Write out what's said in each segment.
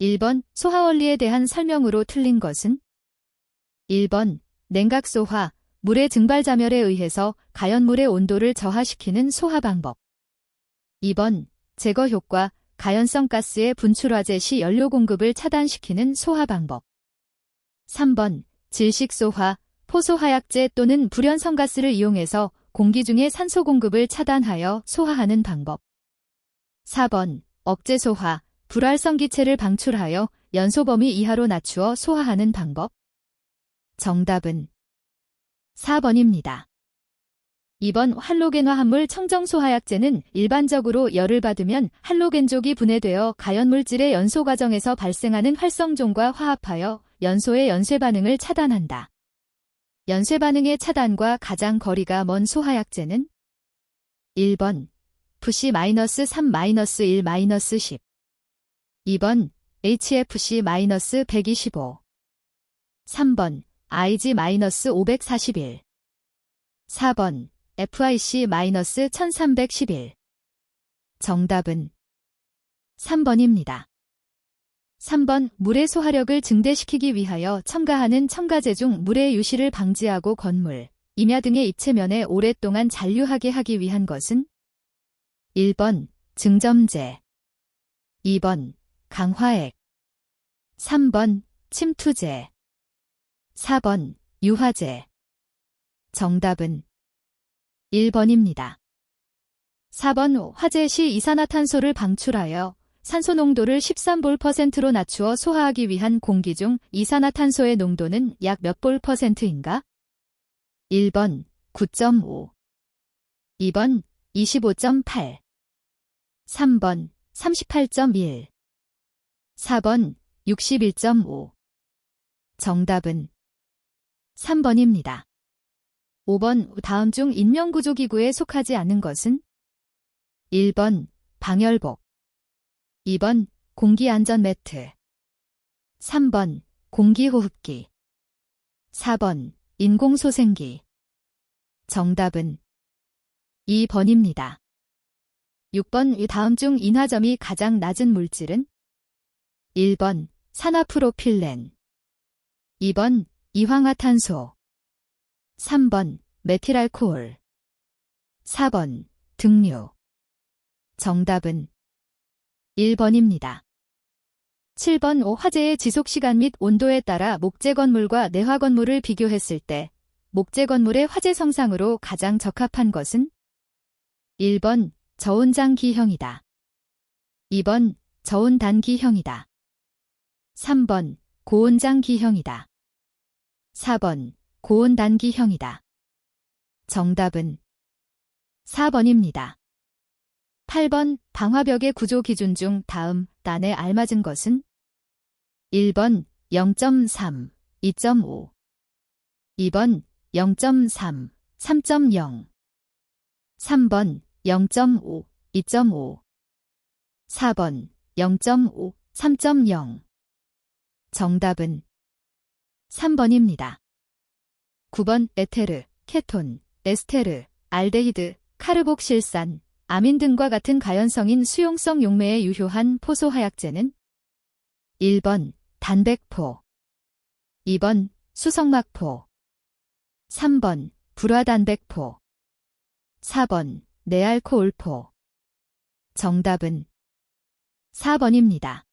1번 소하원리에 대한 설명으로 틀린 것은? 1번 냉각소화, 물의 증발자멸에 의해서 가연물의 온도를 저하시키는 소화 방법. 2번 제거 효과, 가연성 가스의 분출화재 시 연료 공급을 차단시키는 소화 방법. 3번 질식소화, 포소화약제 또는 불연성가스를 이용해서 공기 중의 산소 공급을 차단하여 소화하는 방법. 4번 억제소화, 불활성기체를 방출하여 연소 범위 이하로 낮추어 소화하는 방법. 정답은 4번입니다. 2번 할로겐화 합물 청정소화약제는 일반적으로 열을 받으면 할로겐족이 분해되어 가연물질의 연소 과정에서 발생하는 활성종과 화합하여 연소의 연쇄 반응을 차단한다. 연쇄 반응의 차단과 가장 거리가 먼 소화약제는? 1번 FC-3-1-10 2번 HFC-125 3번 IG-541 4번 FIC-1311 정답은 3번입니다. 3번 물의 소화력을 증대시키기 위하여 첨가하는 첨가제 중 물의 유실을 방지하고 건물, 임야 등의 입체면에 오랫동안 잔류하게 하기 위한 것은? 1번 증점제 2번 강화액 3번 침투제 4번 유화제 정답은 1번입니다. 4번 화재 시 이산화탄소를 방출하여 산소 농도를 13볼%로 낮추어 소화하기 위한 공기 중 이산화탄소의 농도는 약 몇 볼%인가? 1번 9.5 2번 25.8 3번 38.1 4번 61.5 정답은 3번입니다. 5번 다음 중 인명구조기구에 속하지 않은 것은? 1번 방열복 2번 공기안전매트 3번 공기호흡기 4번 인공소생기 정답은 2번입니다. 6번 다음 중 인화점이 가장 낮은 물질은? 1번 산화프로필렌 2번 이황화탄소 3번 메틸알코올 4번 등류 정답은 1번입니다. 7번 화재의 지속시간 및 온도에 따라 목재 건물과 내화 건물을 비교했을 때 목재 건물의 화재 성상으로 가장 적합한 것은? 1번 저온장기형이다. 2번 저온단기형이다. 3번 고온장기형이다. 4번 고온단기형이다. 정답은 4번입니다. 8번 방화벽의 구조 기준 중 다음 단에 알맞은 것은? 1번 0.3, 2.5 2번 0.3, 3.0 3번 0.5, 2.5 4번 0.5, 3.0 정답은 3번입니다. 9번 에테르, 케톤, 에스테르, 알데히드, 카르복실산, 아민 등과 같은 가연성인 수용성 용매에 유효한 포소화약제는? 1번 단백포 2번 수성막포 3번 불화단백포 4번 내알코올포 정답은 4번입니다.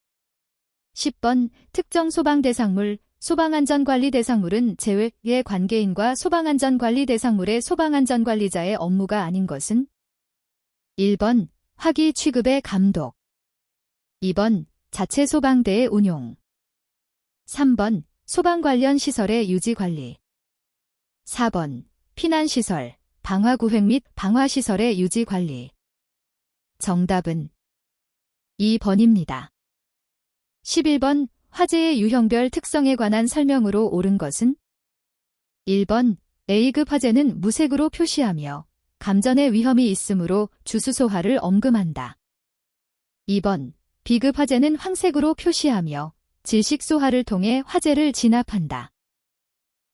10번 특정 소방대상물, 소방안전관리 대상물은 제외의 관계인과 소방안전관리 대상물의 소방안전관리자의 업무가 아닌 것은? 1번 화기 취급의 감독 2번 자체 소방대의 운용 3번 소방 관련 시설의 유지관리 4번 피난시설, 방화구획 및 방화시설의 유지관리 정답은 2번입니다. 11번 화재의 유형별 특성에 관한 설명으로 옳은 것은? 1번 A급 화재는 무색으로 표시하며 감전의 위험이 있으므로 주수소화를 엄금한다. 2번 B급 화재는 황색으로 표시하며 질식소화를 통해 화재를 진압한다.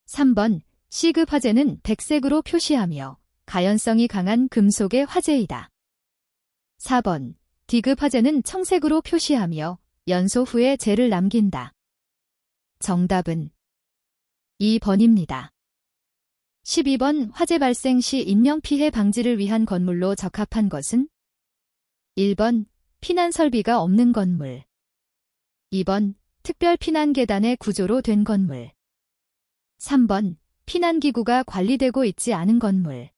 3번 C급 화재는 백색으로 표시하며 가연성이 강한 금속의 화재이다. 4번 D급 화재는 청색으로 표시하며 연소 후에 재를 남긴다. 정답은 2번입니다. 12번 화재 발생 시 인명피해 방지를 위한 건물로 적합한 것은 1번 피난 설비가 없는 건물 2번 특별 피난 계단의 구조로 된 건물 3번 피난기구가 관리되고 있지 않은 건물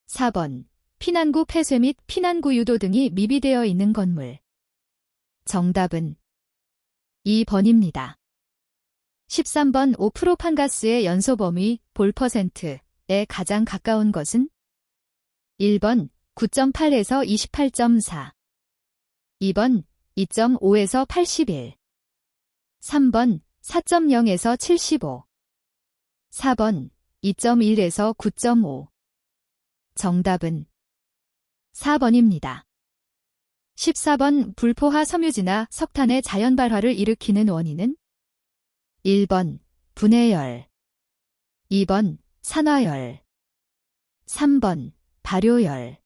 4번 피난구 폐쇄 및 피난구 유도 등이 미비되어 있는 건물. 정답은 2번입니다. 13번 5프로판가스의 연소 범위 볼 %에 가장 가까운 것은 1번 9.8에서 28.4 2번 2.5에서 81 3번 4.0에서 75 4번 2.1에서 9.5 정답은 4번입니다. 14번 불포화 섬유지나 석탄의 자연 발화를 일으키는 원인은 1번 분해열 2번 산화열 3번 발효열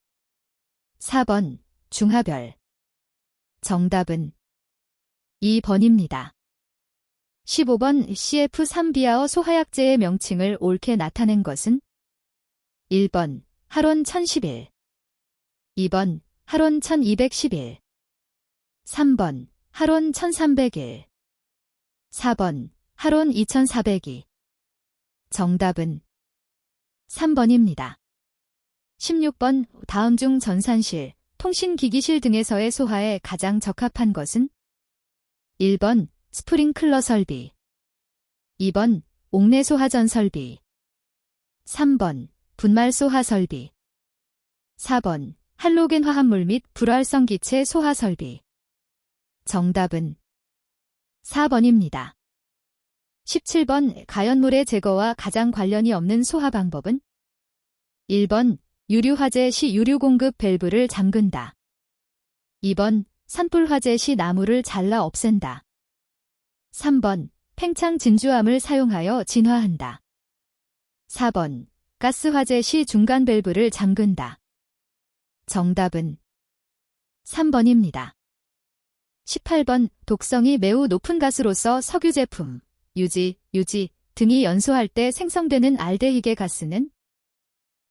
4번 중화별 정답은 2번입니다. 15번 CF3비아어 소화약제의 명칭을 옳게 나타낸 것은 1번 하론 1011 2번 하론 1211 3번 하론 1301 4번 하론 2402 정답은 3번입니다. 16번 다음 중 전산실, 통신기기실 등에서의 소화에 가장 적합한 것은 1번 스프링클러 설비 2번 옥내 소화전 설비 3번 분말 소화 설비 4번 할로겐 화합물 및 불활성 기체 소화 설비 정답은 4번입니다. 17번 가연물의 제거와 가장 관련이 없는 소화 방법은 1번 유류 화재 시 유류 공급 밸브를 잠근다. 2번 산불 화재 시 나무를 잘라 없앤다. 3번 팽창 진주암을 사용하여 진화한다. 4번 가스 화재 시 중간 밸브를 잠근다. 정답은 3번입니다. 18번 독성이 매우 높은 가스로서 석유 제품, 유지 등이 연소할 때 생성되는 알데히드 가스는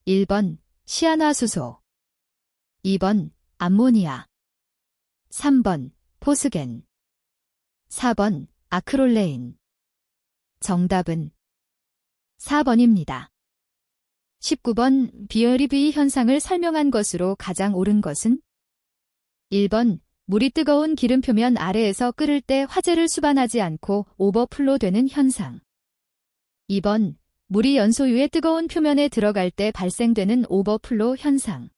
1번 시아나수소 2번 암모니아 3번 포스겐 4번 아크롤레인 정답은 4번입니다. 19번 비어리브이 현상을 설명한 것으로 가장 옳은 것은 1번 물이 뜨거운 기름 표면 아래에서 끓을 때 화재를 수반하지 않고 오버플로 되는 현상 2번 물이 연소유의 뜨거운 표면에 들어갈 때 발생되는 오버플로 현상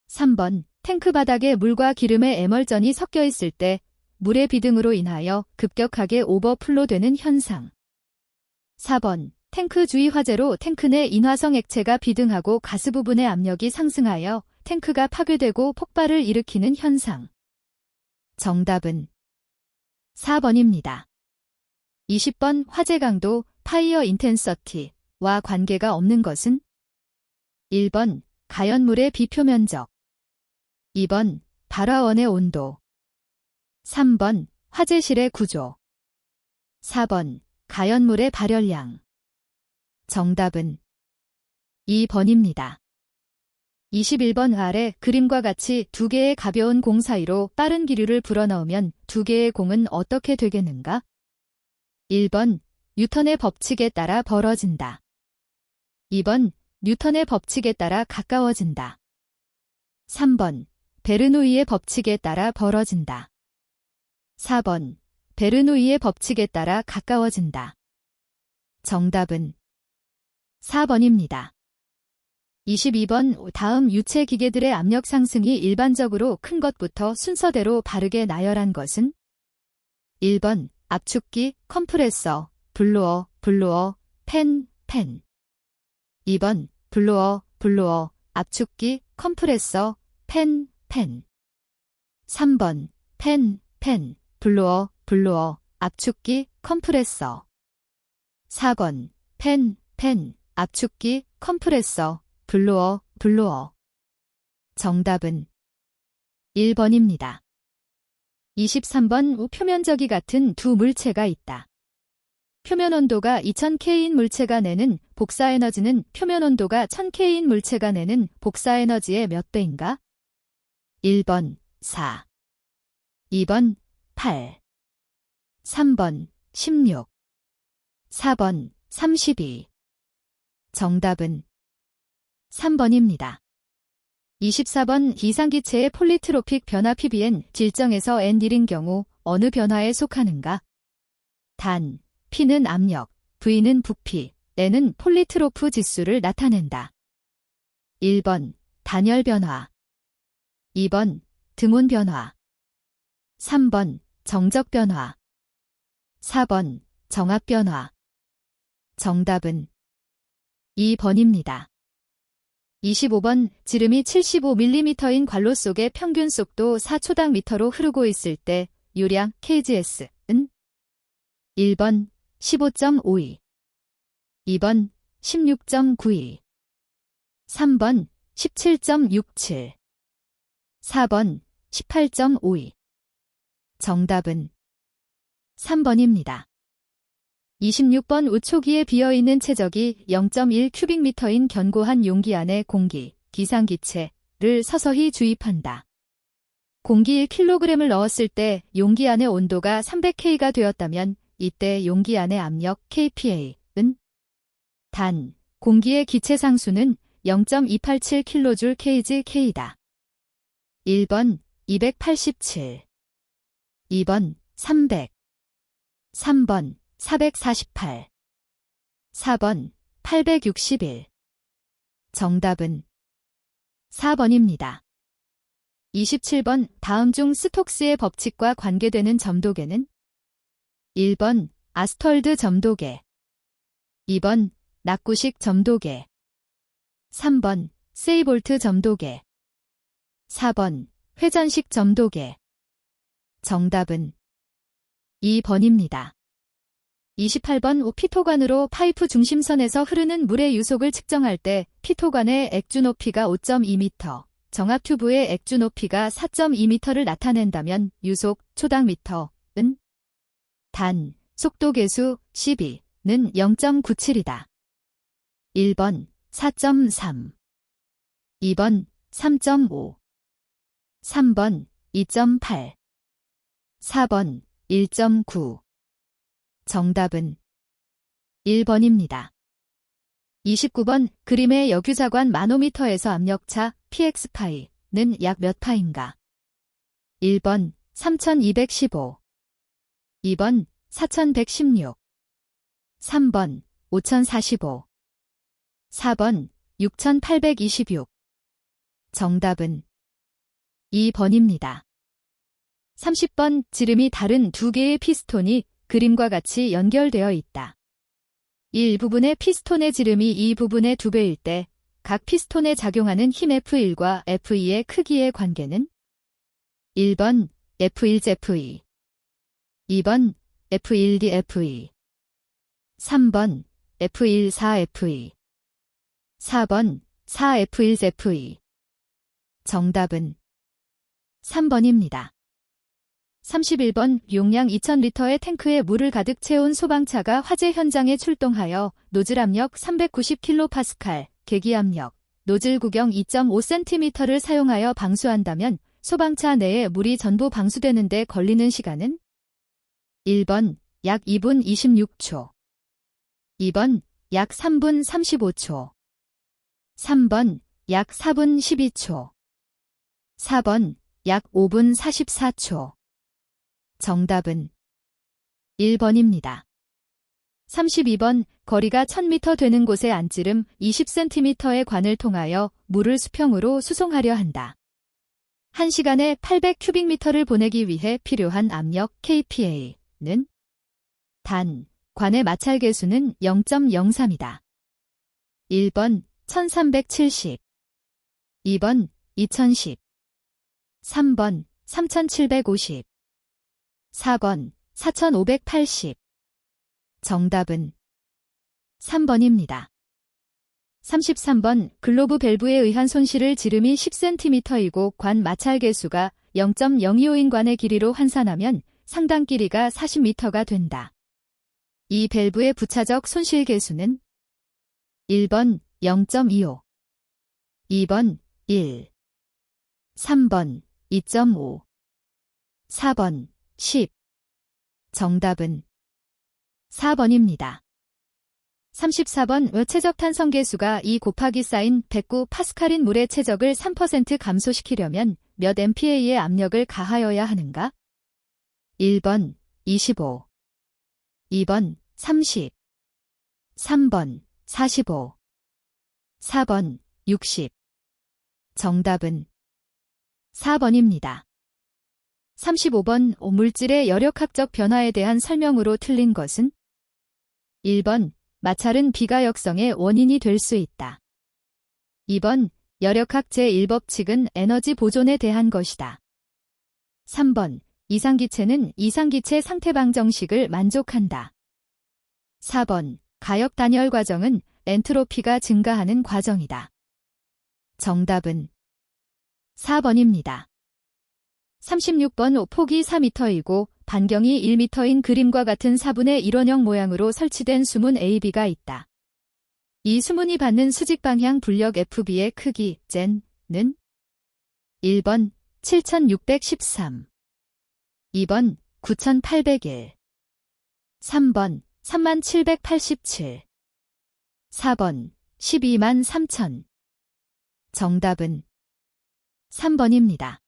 3번 탱크 바닥에 물과 기름의 에멀전이 섞여 있을 때 물의 비등으로 인하여 급격하게 오버플로 되는 현상 4번 탱크 주위 화재로 탱크 내 인화성 액체가 비등하고 가스 부분의 압력이 상승하여 탱크가 파괴되고 폭발을 일으키는 현상. 정답은 4번입니다. 20번 화재 강도 파이어 인텐서티와 관계가 없는 것은 1번 가연물의 비표 면적 2번 발화원의 온도 3번 화재실의 구조 4번 가연물의 발열량 정답은 2번입니다. 21번 아래 그림과 같이 두 개의 가벼운 공 사이로 빠른 기류를 불어넣으면 두 개의 공은 어떻게 되겠는가? 1번 뉴턴의 법칙에 따라 벌어진다. 2번 뉴턴의 법칙에 따라 가까워진다. 3번 베르노이의 법칙에 따라 벌어진다. 4번 베르노이의 법칙에 따라 가까워진다. 정답은 4번입니다. 22번 다음 유체 기계들의 압력 상승이 일반적으로 큰 것부터 순서대로 바르게 나열한 것은 1번 압축기, 컴프레서, 블로어, 팬. 2번 블로어, 압축기, 컴프레서, 팬. 3번 팬, 블로어, 압축기, 컴프레서 4번 팬, 압축기, 컴프레서, 블로어 정답은 1번입니다. 23번 표면적이 같은 두 물체가 있다. 표면 온도가 2000K인 물체가 내는 복사 에너지는 표면 온도가 1000K인 물체가 내는 복사 에너지의 몇 배인가? 1번 4, 2번 8, 3번 16, 4번 32. 정답은 3번입니다. 24번 이상기체의 폴리트로픽 변화 PBN 질정에서 N1인 경우 어느 변화에 속하는가? 단, P는 압력, V는 부피, N은 폴리트로프 지수를 나타낸다. 1번 단열 변화, 2번 드문 변화, 3번 정적 변화, 4번 정압 변화. 정답은 2번입니다. 25번 지름이 75mm인 관로 속의 평균 속도 4초당 미터로 흐르고 있을 때 유량 kgs은 1번 15.52, 2번 16.92, 3번 17.67, 4번 18.52. 정답은 3번입니다. 26번 우초기에 비어있는 체적이 0.1 큐빅미터인 견고한 용기 안에 공기, 기상기체를 서서히 주입한다. 공기 1kg을 넣었을 때 용기 안의 온도가 300K가 되었다면 이때 용기 안의 압력 kPa은 단, 공기의 기체 상수는 0.287kJ/kgK다. 1번 287, 2번 300, 3번 448, 4번 861. 정답은 4번입니다. 27번 다음 중 스톡스의 법칙과 관계되는 점도계는 1번 아스톨드 점도계, 2번 낙구식 점도계, 3번 세이볼트 점도계, 4번 회전식 점도계. 정답은 2번입니다. 28번 피토관으로 파이프 중심선에서 흐르는 물의 유속을 측정할 때 피토관의 액주 높이가 5.2m, 정압 튜브의 액주 높이가 4.2m를 나타낸다면 유속 초당 미터은 단, 속도 계수 12는 0.97이다. 1번 4.3, 2번 3.5, 3번 2.8, 4번 1.9. 정답은 1번입니다. 29번 그림의 역유자관 마노미터에서 압력차 px파이는 약 몇 파인가? 1번 3215, 2번 4116, 3번 5045, 4번 6826. 정답은 2번입니다. 30번 지름이 다른 두 개의 피스톤이 그림과 같이 연결되어 있다. 1부분의 피스톤의 지름이 2부분의 2배일 때 각 피스톤에 작용하는 힘 F1과 F2의 크기의 관계는 1번 F1F2, 2번 F1DF2, 3번 F1-4F2, 4번 4F1F2. 정답은 3번입니다. 31번 용량 2000리터의 탱크에 물을 가득 채운 소방차가 화재 현장에 출동하여 노즐 압력 390kPa, 계기 압력, 노즐 구경 2.5cm를 사용하여 방수한다면 소방차 내에 물이 전부 방수되는 데 걸리는 시간은 1번 약 2분 26초, 2번 약 3분 35초, 3번 약 4분 12초, 4번 약 5분 44초. 정답은 1번입니다. 32번 거리가 1000m 되는 곳에 안지름 20cm의 관을 통하여 물을 수평으로 수송하려 한다. 1시간에 800큐빅미터를 보내기 위해 필요한 압력 kPa는 단, 관의 마찰 계수는 0.03이다. 1번 1370, 2번 2010, 3번 3750, 4번 4580. 정답은 3번입니다. 33번 글로브 밸브에 의한 손실을 지름이 10cm이고 관 마찰 계수가 0.025인관의 길이로 환산하면 상당 길이가 40m가 된다. 이 밸브의 부차적 손실 계수는 1번 0.25, 2번 1, 3번 2.5, 4번 10. 정답은 4번입니다. 34번 최적 탄성 계수가 2 곱하기 사인 109파스칼인 물의 최적을 3% 감소시키려면 몇 MPa의 압력을 가하여야 하는가? 1번 25, 2번 30, 3번 45, 4번 60. 정답은 4번입니다. 35번 물질의 여력학적 변화에 대한 설명으로 틀린 것은 1번 마찰은 비가역성의 원인이 될 수 있다. 2번 여력학 제1법칙은 에너지 보존에 대한 것이다. 3번 이상기체는 이상기체 상태방정식을 만족한다. 4번 가역 단열 과정은 엔트로피가 증가하는 과정이다. 정답은 4번입니다. 36번 폭이 4m이고 반경이 1m인 그림과 같은 4분의 1원형 모양으로 설치된 수문 AB가 있다. 이 수문이 받는 수직 방향 불력 FB의 크기 Z는 1번 7613, 2번 9801, 3번 3787, 4번 123,000. 정답은 3번입니다.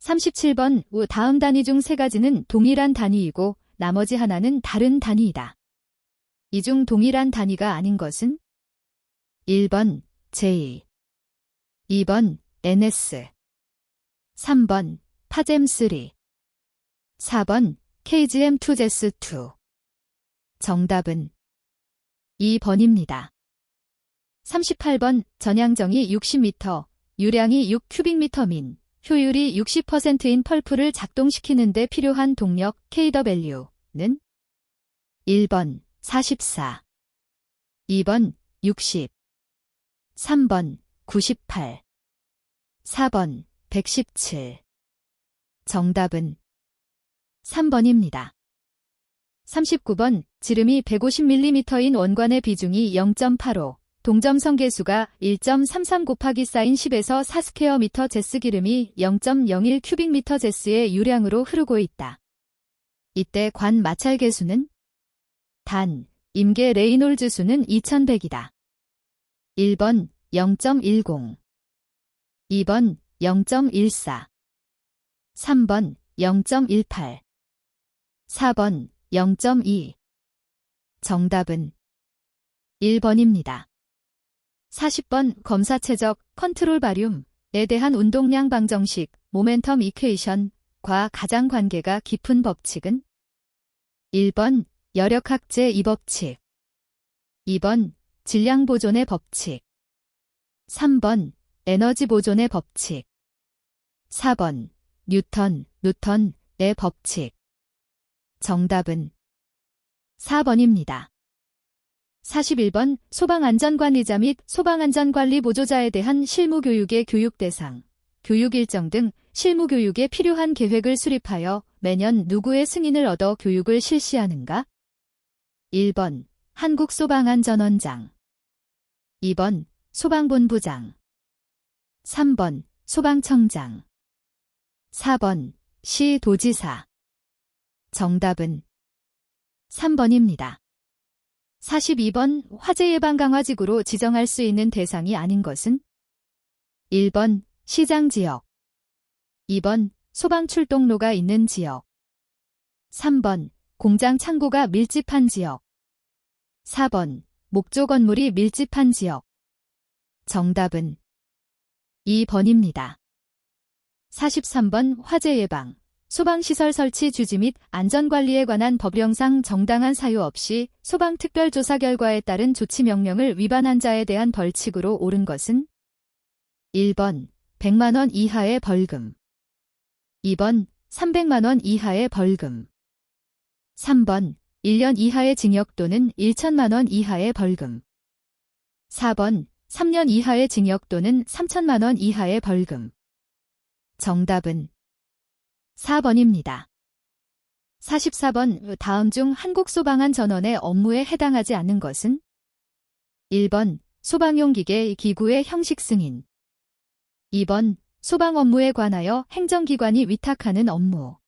37번 다음 단위 중 세 가지는 동일한 단위이고 나머지 하나는 다른 단위이다. 이 중 동일한 단위가 아닌 것은 1번 J, 2번 NS, 3번 파잼3, 4번 KGM2JS2. 정답은 2번입니다. 38번 전향정이 60m, 유량이 6큐빅미터 민, 효율이 60%인 펄프를 작동시키는 데 필요한 동력 kW는 1번 44, 2번 60, 3번 98, 4번 117. 정답은 3번입니다. 39번 지름이 150mm인 원관의 비중이 0.85, 동점성 계수가 1.33 곱하기 사인 10에서 4 스퀘어 미터 제스 기름이 0.01 큐빅미터 제스의 유량으로 흐르고 있다. 이때 관 마찰 계수는 단, 임계 레이놀즈 수는 2100이다. 1번 0.10, 2번 0.14, 3번 0.18, 4번 0.2. 정답은 1번입니다. 40번 검사 최적 컨트롤 바륨에 대한 운동량 방정식 모멘텀 이퀘이션과 가장 관계가 깊은 법칙은 1번 여력학 제2법칙, 2번 질량 보존의 법칙, 3번 에너지 보존의 법칙, 4번 뉴턴의 법칙. 정답은 4번입니다. 41번 소방안전관리자 및 소방안전관리 보조자에 대한 실무교육의 교육 대상, 교육 일정 등 실무교육에 필요한 계획을 수립하여 매년 누구의 승인을 얻어 교육을 실시하는가? 1번 한국소방안전원장, 2번 소방본부장, 3번 소방청장, 4번 시도지사. 정답은 3번입니다. 42번 화재 예방 강화지구로 지정할 수 있는 대상이 아닌 것은 1번 시장 지역, 2번 소방 출동로가 있는 지역, 3번 공장 창고가 밀집한 지역, 4번 목조 건물이 밀집한 지역. 정답은 2번입니다. 43번 화재 예방, 소방시설 설치 주지 및 안전관리에 관한 법령상 정당한 사유 없이 소방특별조사 결과에 따른 조치 명령을 위반한 자에 대한 벌칙으로 옳은 것은 1번 100만원 이하의 벌금, 2번 300만원 이하의 벌금, 3번 1년 이하의 징역 또는 1천만원 이하의 벌금, 4번 3년 이하의 징역 또는 3천만원 이하의 벌금. 정답은 4번입니다. 44번 다음 중 한국소방안전원의 업무에 해당하지 않는 것은? 1번 소방용 기계 기구의 형식 승인. 2번 소방 업무에 관하여 행정기관이 위탁하는 업무.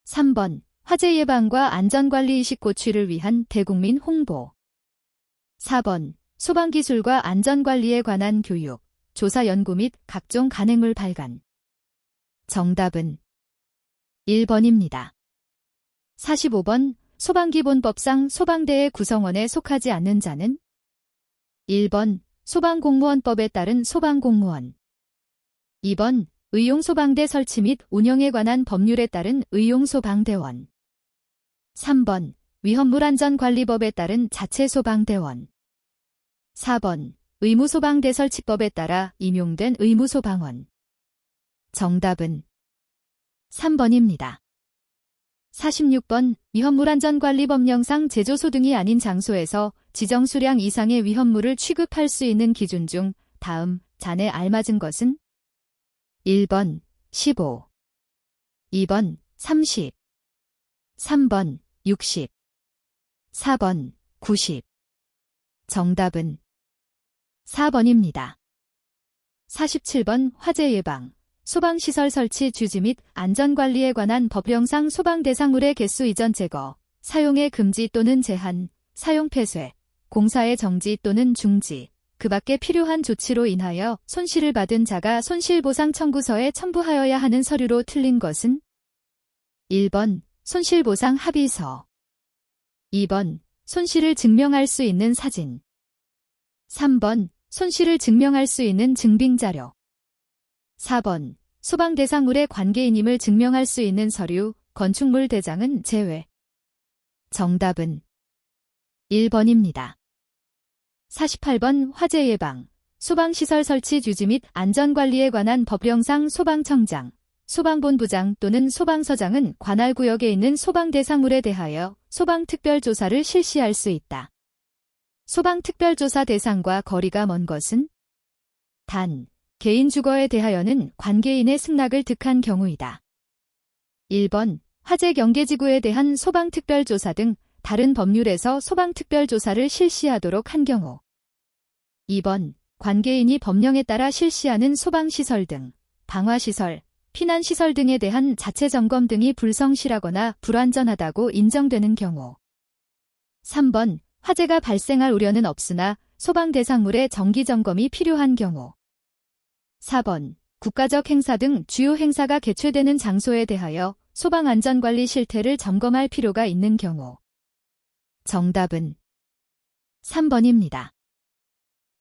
3번 화재 예방과 안전관리 의식 고취를 위한 대국민 홍보. 4번 소방기술과 안전관리에 관한 교육, 조사 연구 및 각종 간행물 발간. 정답은 1번입니다. 45번 소방기본법상 소방대의 구성원에 속하지 않는 자는? 1번 소방공무원법에 따른 소방공무원. 2번 의용소방대 설치 및 운영에 관한 법률에 따른 의용소방대원. 3번 위험물안전관리법에 따른 자체소방대원. 4번 의무소방대 설치법에 따라 임용된 의무소방원. 정답은 3번입니다. 46번 위험물안전관리법령상 제조소 등이 아닌 장소에서 지정 수량 이상의 위험물을 취급할 수 있는 기준 중 다음 잔에 알맞은 것은? 1번 15, 2번 30, 3번 60, 4번 90. 정답은 4번입니다. 47번 화재 예방, 소방시설 설치 주지 및 안전관리에 관한 법령상 소방대상물의 개수 이전 제거, 사용의 금지 또는 제한, 사용 폐쇄, 공사의 정지 또는 중지, 그 밖에 필요한 조치로 인하여 손실을 받은 자가 손실보상 청구서에 첨부하여야 하는 서류로 틀린 것은? 1번 손실보상 합의서. 2번 손실을 증명할 수 있는 사진. 3번 손실을 증명할 수 있는 증빙자료. 4번 소방대상물의 관계인임을 증명할 수 있는 서류, 건축물 대장은 제외. 정답은 1번입니다. 48번 화재 예방, 소방시설 설치 주지 및 안전관리에 관한 법령상 소방청장, 소방본부장 또는 소방서장은 관할 구역에 있는 소방대상물에 대하여 소방특별조사를 실시할 수 있다. 소방특별조사 대상과 거리가 먼 것은? 단, 개인 주거에 대하여는 관계인의 승낙을 득한 경우이다. 1번 화재 경계지구에 대한 소방특별조사 등 다른 법률에서 소방특별조사를 실시하도록 한 경우. 2번 관계인이 법령에 따라 실시하는 소방시설 등 방화시설, 피난시설 등에 대한 자체점검 등이 불성실하거나 불완전하다고 인정되는 경우. 3번 화재가 발생할 우려는 없으나 소방대상물의 정기점검이 필요한 경우. 4번 국가적 행사 등 주요 행사가 개최되는 장소에 대하여 소방안전관리 실태를 점검할 필요가 있는 경우. 정답은 3번입니다.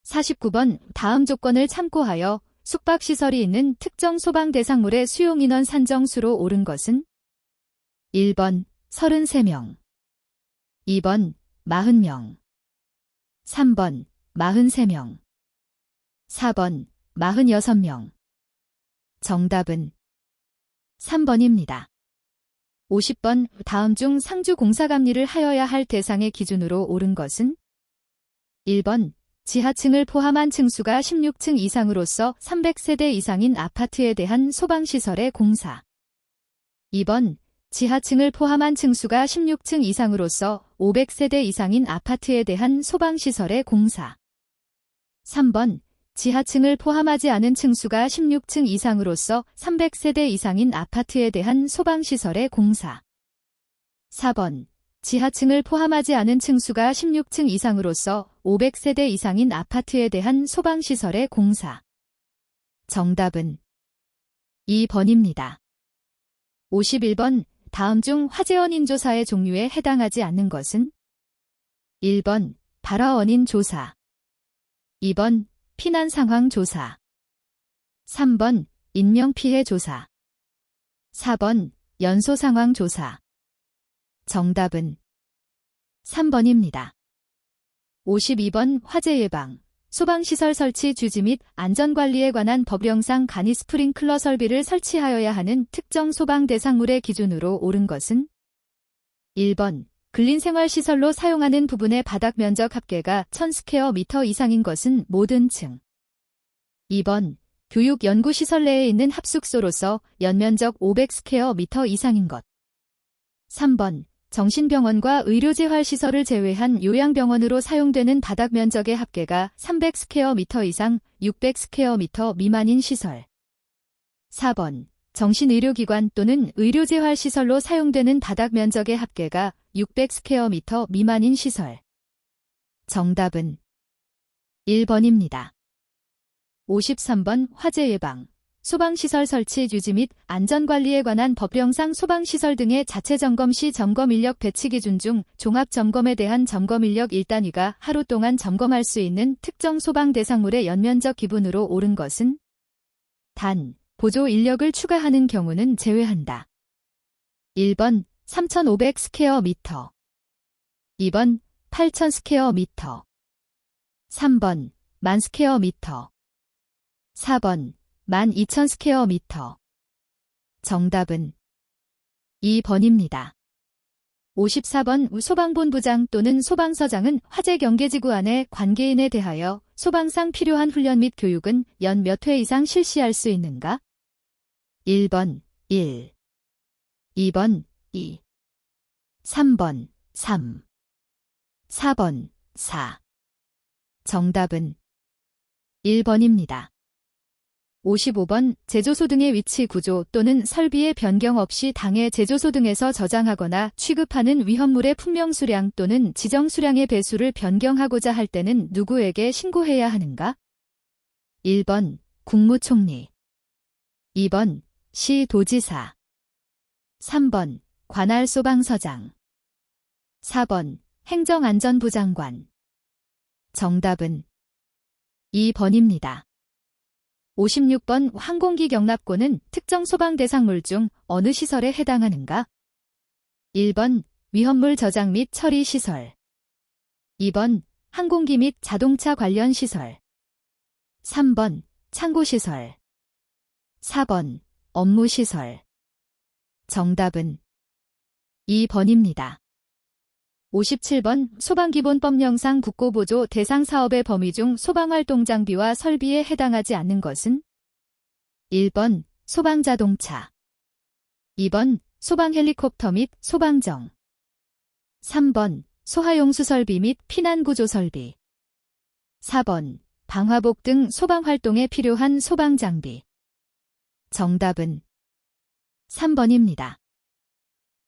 49번 다음 조건을 참고하여 숙박시설이 있는 특정 소방대상물의 수용인원 산정수로 옳은 것은? 1번 33명, 2번 40명, 3번 43명, 4번 46명. 정답은 3번입니다. 50번 다음 중 상주 공사감리를 하여야 할 대상의 기준으로 옳은 것은? 1번 지하층을 포함한 층수가 16층 이상으로서 300세대 이상인 아파트에 대한 소방시설의 공사. 2번 지하층을 포함한 층수가 16층 이상으로서 500세대 이상인 아파트에 대한 소방시설의 공사. 3번 지하층을 포함하지 않은 층수가 16층 이상으로서 300세대 이상인 아파트에 대한 소방시설의 공사. 4번 지하층을 포함하지 않은 층수가 16층 이상으로서 500세대 이상인 아파트에 대한 소방시설의 공사. 정답은 2번입니다. 51번 다음 중 화재 원인 조사의 종류에 해당하지 않는 것은? 1번 발화 원인 조사, 2번 피난 상황 조사, 3번 인명피해 조사, 4번 연소 상황 조사. 정답은 3번입니다. 52번 화재 예방, 소방시설 설치 주지 및 안전관리에 관한 법령상 간이 스프링클러 설비를 설치하여야 하는 특정 소방 대상물의 기준으로 옳은 것은? 1번 근린생활시설로 사용하는 부분의 바닥 면적 합계가 1000스퀘어 미터 이상인 것은 모든 층. 2번 교육연구시설 내에 있는 합숙소로서 연면적 500스퀘어미터 이상인 것. 3번. 정신병원과 의료재활시설을 제외한 요양병원으로 사용되는 바닥 면적의 합계가 300스퀘어미터 이상 600스퀘어미터 미만인 시설. 4번. 정신의료기관 또는 의료재활시설로 사용되는 바닥 면적의 합계가 600스퀘어미터 미만인 시설. 정답은 1번입니다. 53번 화재 예방, 소방시설 설치 유지 및 안전관리에 관한 법령상 소방시설 등의 자체 점검 시 점검인력 배치 기준 중 종합점검에 대한 점검인력 1단위가 하루 동안 점검할 수 있는 특정 소방 대상물의 연면적 기준으로 오른 것은 단, 보조 인력을 추가하는 경우는 제외한다. 1번 3,500 스퀘어미터, 2번 8,000 스퀘어미터, 3번 10,000 스퀘어미터, 4번 12,000 스퀘어미터. 정답은 2번입니다. 54번 소방본부장 또는 소방서장은 화재 경계지구 안의 관계인에 대하여 소방상 필요한 훈련 및 교육은 연 몇 회 이상 실시할 수 있는가? 1번 1, 2번 2, 3번 3, 4번 4. 정답은 1번입니다. 55번 제조소 등의 위치 구조 또는 설비의 변경 없이 당해 제조소 등에서 저장하거나 취급하는 위험물의 품명 수량 또는 지정 수량의 배수를 변경하고자 할 때는 누구에게 신고해야 하는가? 1번 국무총리, 2번 시도지사, 3번 관할 소방서장, 4번 행정안전부 장관. 정답은 2번입니다. 56번 항공기 경납고는 특정 소방 대상물 중 어느 시설에 해당하는가? 1번 위험물 저장 및 처리 시설, 2번 항공기 및 자동차 관련 시설, 3번 창고 시설, 4번 업무 시설. 정답은 2번입니다. 57번 소방기본법령상 국고보조 대상 사업의 범위 중 소방활동 장비와 설비에 해당하지 않는 것은? 1번 소방자동차, 2번 소방헬리콥터 및 소방정, 3번 소하용수설비 및 피난구조설비, 4번 방화복 등 소방활동에 필요한 소방장비. 정답은 3번입니다.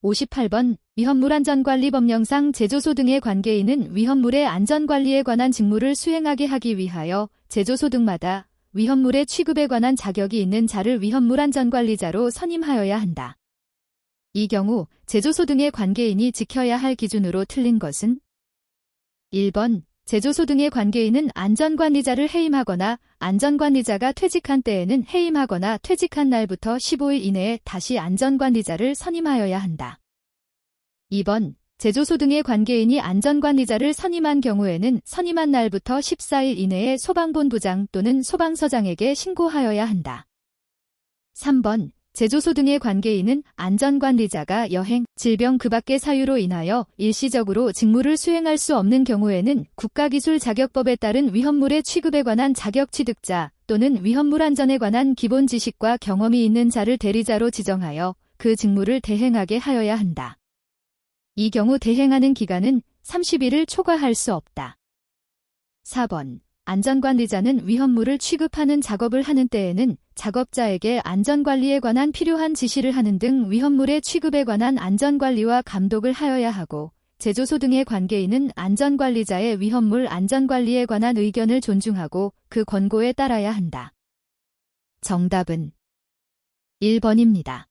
58번 위험물안전관리법령상 제조소 등의 관계인은 위험물의 안전관리에 관한 직무를 수행하게 하기 위하여 제조소 등마다 위험물의 취급에 관한 자격이 있는 자를 위험물안전관리자로 선임하여야 한다. 이 경우 제조소 등의 관계인이 지켜야 할 기준으로 틀린 것은? 1번 제조소 등의 관계인은 안전관리자를 해임하거나 안전관리자가 퇴직한 때에는 해임하거나 퇴직한 날부터 15일 이내에 다시 안전관리자를 선임하여야 한다. 2번 제조소 등의 관계인이 안전관리자를 선임한 경우에는 선임한 날부터 14일 이내에 소방본부장 또는 소방서장에게 신고하여야 한다. 3번 제조소 등의 관계인은 안전관리자가 여행, 질병 그 밖의 사유로 인하여 일시적으로 직무를 수행할 수 없는 경우에는 국가기술자격법에 따른 위험물의 취급에 관한 자격취득자 또는 위험물 안전에 관한 기본 지식과 경험이 있는 자를 대리자로 지정하여 그 직무를 대행하게 하여야 한다. 이 경우 대행하는 기간은 30일을 초과할 수 없다. 4번 안전관리자는 위험물을 취급하는 작업을 하는 때에는 작업자에게 안전관리에 관한 필요한 지시를 하는 등 위험물의 취급에 관한 안전관리와 감독을 하여야 하고 제조소 등의 관계인은 안전관리자의 위험물 안전관리에 관한 의견을 존중하고 그 권고에 따라야 한다. 정답은 1번입니다.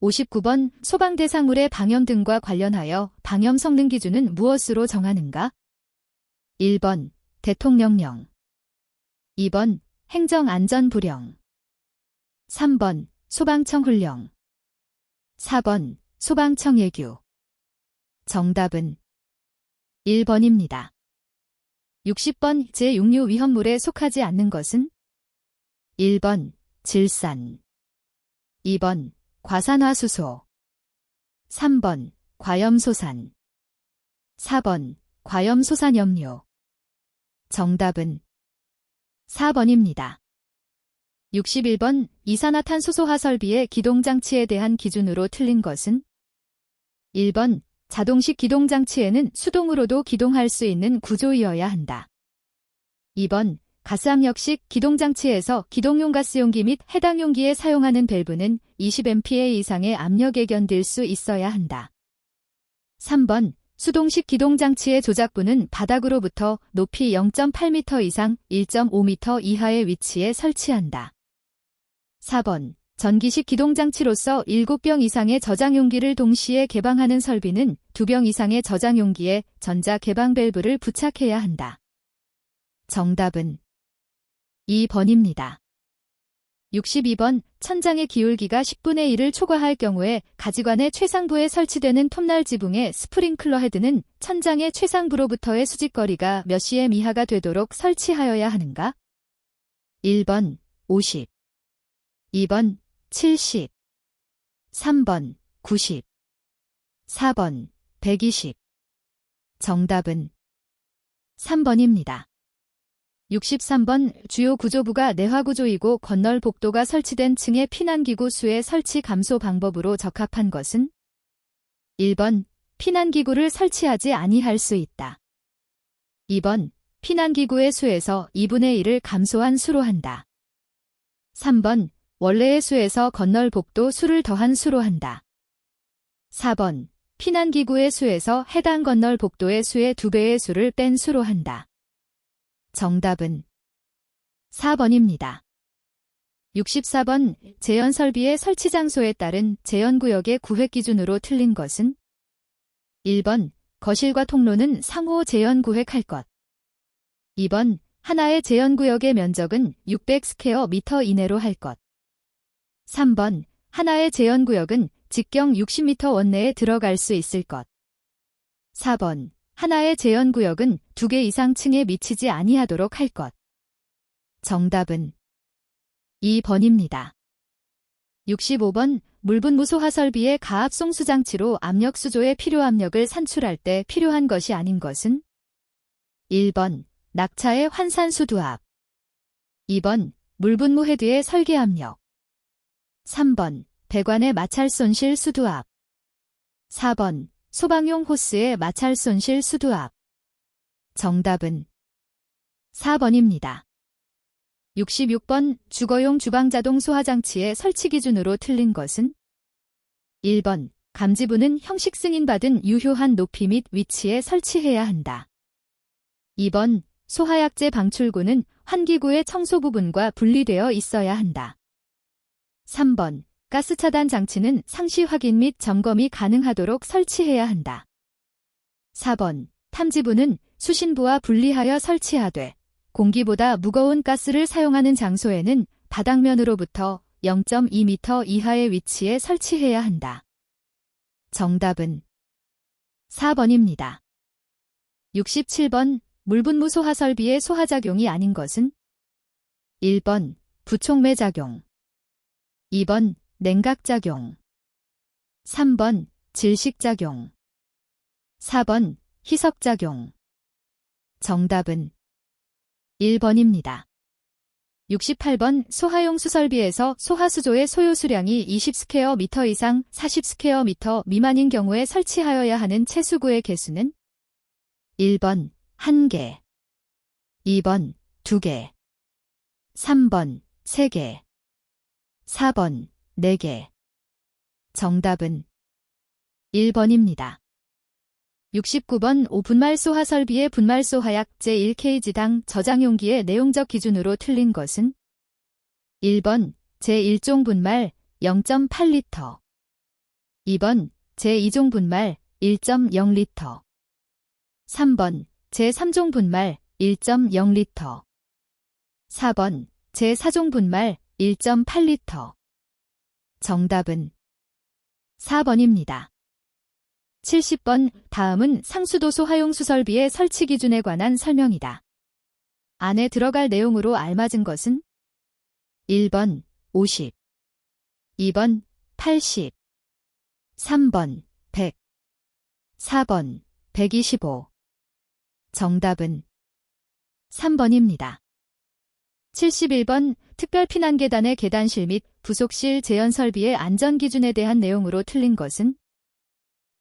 59번 소방대상물의 방염 등과 관련하여 방염 성능 기준은 무엇으로 정하는가? 1번 대통령령, 2번 행정안전부령, 3번 소방청 훈령, 4번 소방청 예규. 정답은 1번입니다. 60번 제6류 위험물에 속하지 않는 것은? 1번 질산, 2번 과산화수소, 3번 과염소산, 4번 과염소산염료. 정답은 4번입니다. 61번 이산화탄소소화 설비의 기동장치에 대한 기준으로 틀린 것은 1번 자동식 기동장치에는 수동으로도 기동할 수 있는 구조이어야 한다. 2번 가스압력식 기동장치에서 기동용 가스용기 및 해당 용기에 사용하는 밸브는 20MPa 이상의 압력에 견딜 수 있어야 한다. 3번 수동식 기동장치의 조작부는 바닥으로부터 높이 0.8m 이상 1.5m 이하의 위치에 설치한다. 4번 전기식 기동장치로서 7병 이상의 저장용기를 동시에 개방하는 설비는 2병 이상의 저장용기에 전자 개방 밸브를 부착해야 한다. 정답은 2번입니다. 62번 천장의 기울기가 10분의 1을 초과할 경우에 가지관의 최상부에 설치되는 톱날 지붕의 스프링클러 헤드는 천장의 최상부로부터의 수직거리가 몇 cm 이하가 되도록 설치하여야 하는가? 1번 50, 2번 70, 3번 90, 4번 120. 정답은 3번입니다. 63번 주요 구조부가 내화구조이고 건널 복도가 설치된 층의 피난기구 수의 설치 감소 방법으로 적합한 것은 1번 피난기구를 설치하지 아니할 수 있다. 2번 피난기구의 수에서 2분의 1을 감소한 수로 한다. 3번 원래의 수에서 건널 복도 수를 더한 수로 한다. 4번 피난기구의 수에서 해당 건널 복도의 수의 2배의 수를 뺀 수로 한다. 정답은 4번입니다. 64번 제연설비의 설치 장소에 따른 제연구역의 구획 기준으로 틀린 것은 1번 거실과 통로는 상호 제연구획할 것. 2번 하나의 제연구역의 면적은 600스퀘어미터 이내로 할 것. 3번 하나의 제연구역은 직경 60m 원내에 들어갈 수 있을 것. 4번 하나의 제연구역은 2개 이상 층에 미치지 아니하도록 할 것. 정답은 2번입니다. 65번 물분무소화 설비의 가압송수 장치로 압력 수조의 필요 압력을 산출할 때 필요한 것이 아닌 것은 1번 낙차의 환산수두압, 2번 물분무 헤드의 설계 압력, 3번 배관의 마찰 손실 수두압, 4번 소방용 호스의 마찰 손실 수두압. 정답은 4번입니다. 66번 주거용 주방 자동 소화 장치의 설치 기준으로 틀린 것은 1번 감지부는 형식 승인받은 유효한 높이 및 위치에 설치해야 한다. 2번 소화약제 방출구는 환기구의 청소 부분과 분리되어 있어야 한다. 3번 가스 차단 장치는 상시 확인 및 점검이 가능하도록 설치해야 한다. 4번 탐지부는 수신부와 분리하여 설치하되 공기보다 무거운 가스를 사용하는 장소에는 바닥면으로부터 0.2m 이하의 위치에 설치해야 한다. 정답은 4번입니다. 67번 물분무 소화 설비의 소화작용이 아닌 것은 1번 부촉매 작용, 2번 냉각작용, 3번 질식작용, 4번 희석작용. 정답은 1번입니다. 68번 소화용 수설비에서 소화수조의 소요 수량이 20스퀘어미터 이상 40스퀘어미터 미만인 경우에 설치하여야 하는 채수구의 개수는 1번 1개, 2번 2개, 3번 3개, 4번 4개. 정답은 1번입니다. 69번 5분말 소화 설비의 분말소 화약 제1kg당 저장용기의 내용적 기준으로 틀린 것은 1번 제1종 분말 0.8리터, 2번 제2종 분말 1.0리터, 3번 제3종 분말 1.0리터, 4번 제4종 분말 1.8리터. 정답은 4번입니다. 70번 다음은 상수도소 하용수설비의 설치 기준에 관한 설명이다. 안에 들어갈 내용으로 알맞은 것은 1번 50, 2번 80, 3번 100, 4번 125. 정답은 3번입니다. 71번 특별 피난 계단의 계단실 및 부속실 재현 설비의 안전 기준에 대한 내용으로 틀린 것은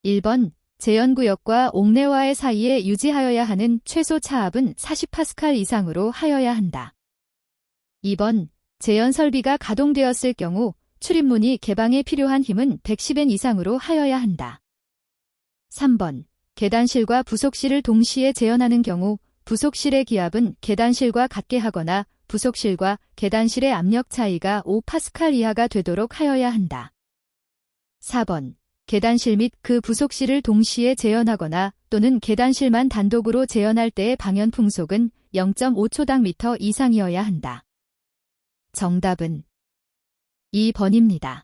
1번 재현구역과 옥내와의 사이에 유지하여야 하는 최소 차압은 40파스칼 이상으로 하여야 한다. 2번 재현 설비가 가동되었을 경우 출입문이 개방에 필요한 힘은 110N 이상으로 하여야 한다. 3번 계단실과 부속실을 동시에 재현하는 경우 부속실의 기압은 계단실과 같게 하거나 부속실과 계단실의 압력 차이가 5파스칼 이하가 되도록 하여야 한다. 4번 계단실 및 그 부속실을 동시에 재현하거나 또는 계단실만 단독으로 재현할 때의 방연 풍속은 0.5초당 미터 이상이어야 한다. 정답은 2번입니다.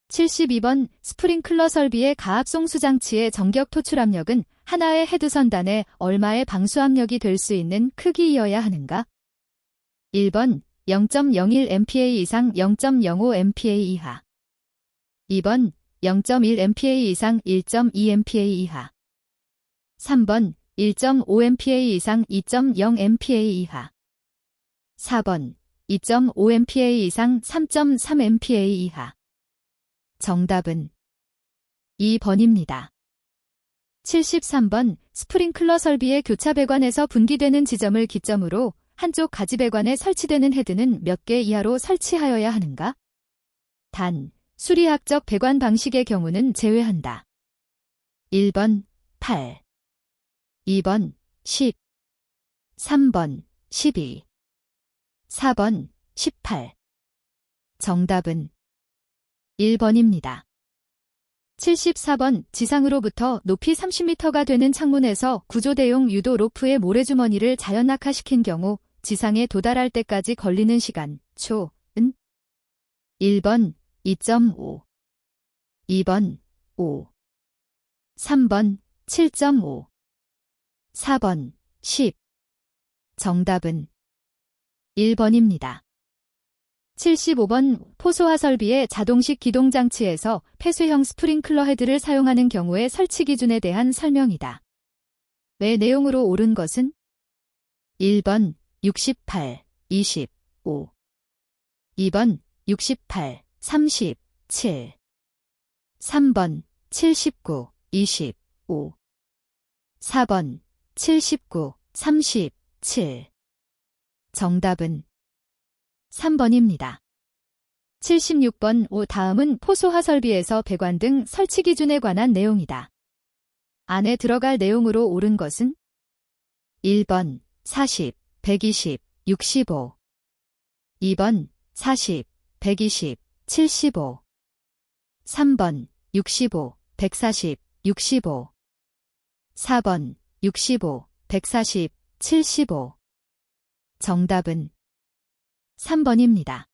72번 스프링클러 설비의 가압송수 장치의 전격 토출 압력은 하나의 헤드선단에 얼마의 방수압력이 될 수 있는 크기이어야 하는가? 1번 0.01MPa 이상 0.05MPa 이하 2번 0.1MPa 이상 1.2MPa 이하 3번 1.5MPa 이상 2.0MPa 이하 4번 2.5MPa 이상 3.3MPa 이하 정답은 2번입니다. 73번 스프링클러 설비의 교차 배관에서 분기되는 지점을 기점으로 한쪽 가지 배관에 설치되는 헤드는 몇 개 이하로 설치하여야 하는가? 단, 수리학적 배관 방식의 경우는 제외한다. 1번 8 2번 10 3번 12 4번 18 정답은 1번입니다. 74번 지상으로부터 높이 30m가 되는 창문에서 구조대용 유도 로프의 모래주머니를 자연 낙하시킨 경우 지상에 도달할 때까지 걸리는 시간, 초은 1번 2.5 2번 5 3번 7.5 4번 10 정답은 1번입니다. 75번 포소화 설비의 자동식 기동장치에서 폐쇄형 스프링클러 헤드를 사용하는 경우의 설치 기준에 대한 설명이다. 외 내용으로 옳은 것은 1번 68, 25 2번 68, 37 3번 79, 25 4번 79, 37 정답은 3번입니다. 76번 다음은 포소화 설비에서 배관 등 설치 기준에 관한 내용이다. 안에 들어갈 내용으로 옳은 것은 1번 40, 120, 65 2번 40, 120, 75 3번 65, 140, 65 4번 65, 140, 75 정답은 3번입니다.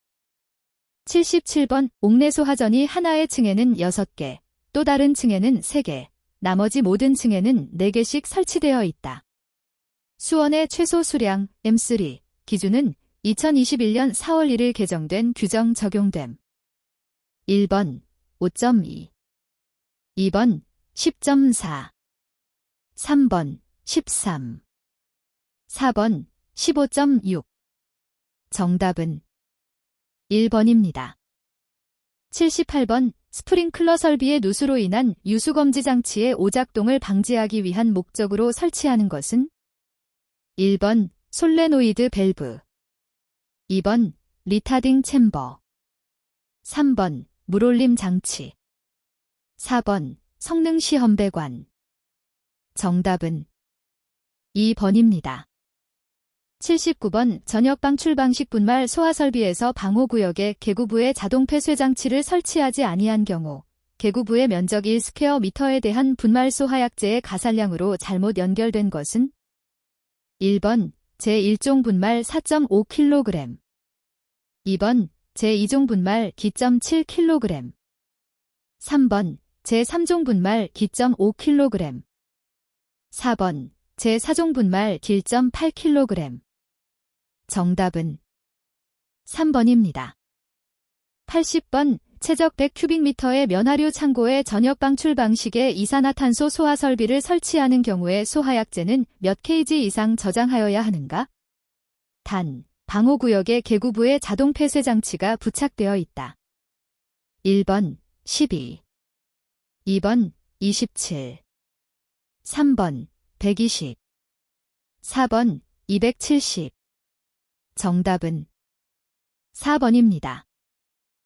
77번 옥내소 하전이 하나의 층에는 6개, 또 다른 층에는 3개, 나머지 모든 층에는 4개씩 설치되어 있다. 수원의 최소 수량 M3 기준은 2021년 4월 1일 개정된 규정 적용됨. 1번 5.2 2번 10.4 3번 13 4번 15.6 정답은 1번입니다. 78번 스프링클러 설비의 누수로 인한 유수검지 장치의 오작동을 방지하기 위한 목적으로 설치하는 것은 1번 솔레노이드 밸브 2번 리타딩 챔버 3번 물올림 장치 4번 성능 시험 배관 정답은 2번입니다. 79번 전역 방출 방식 분말 소화 설비에서 방호구역에 개구부의 자동 폐쇄 장치를 설치하지 아니한 경우 개구부의 면적 1스퀘어미터에 대한 분말소 하약제의 가산량으로 잘못 연결된 것은 1번 제1종 분말 4.5kg 2번 제2종 분말 기.7 kg 3번 제3종 분말 기.5 kg 4번 제4종 분말 기.8 kg 정답은 3번입니다. 80번 최적 100큐빅미터의 면화류 창고에 전역 방출 방식의 이산화탄소 소화 설비를 설치하는 경우에 소하약제는 몇 kg 이상 저장하여야 하는가? 단, 방호구역의 계구부에 자동 폐쇄 장치가 부착되어 있다. 1번 12, 2번 27, 3번 120, 4번 270. 정답은 4번입니다.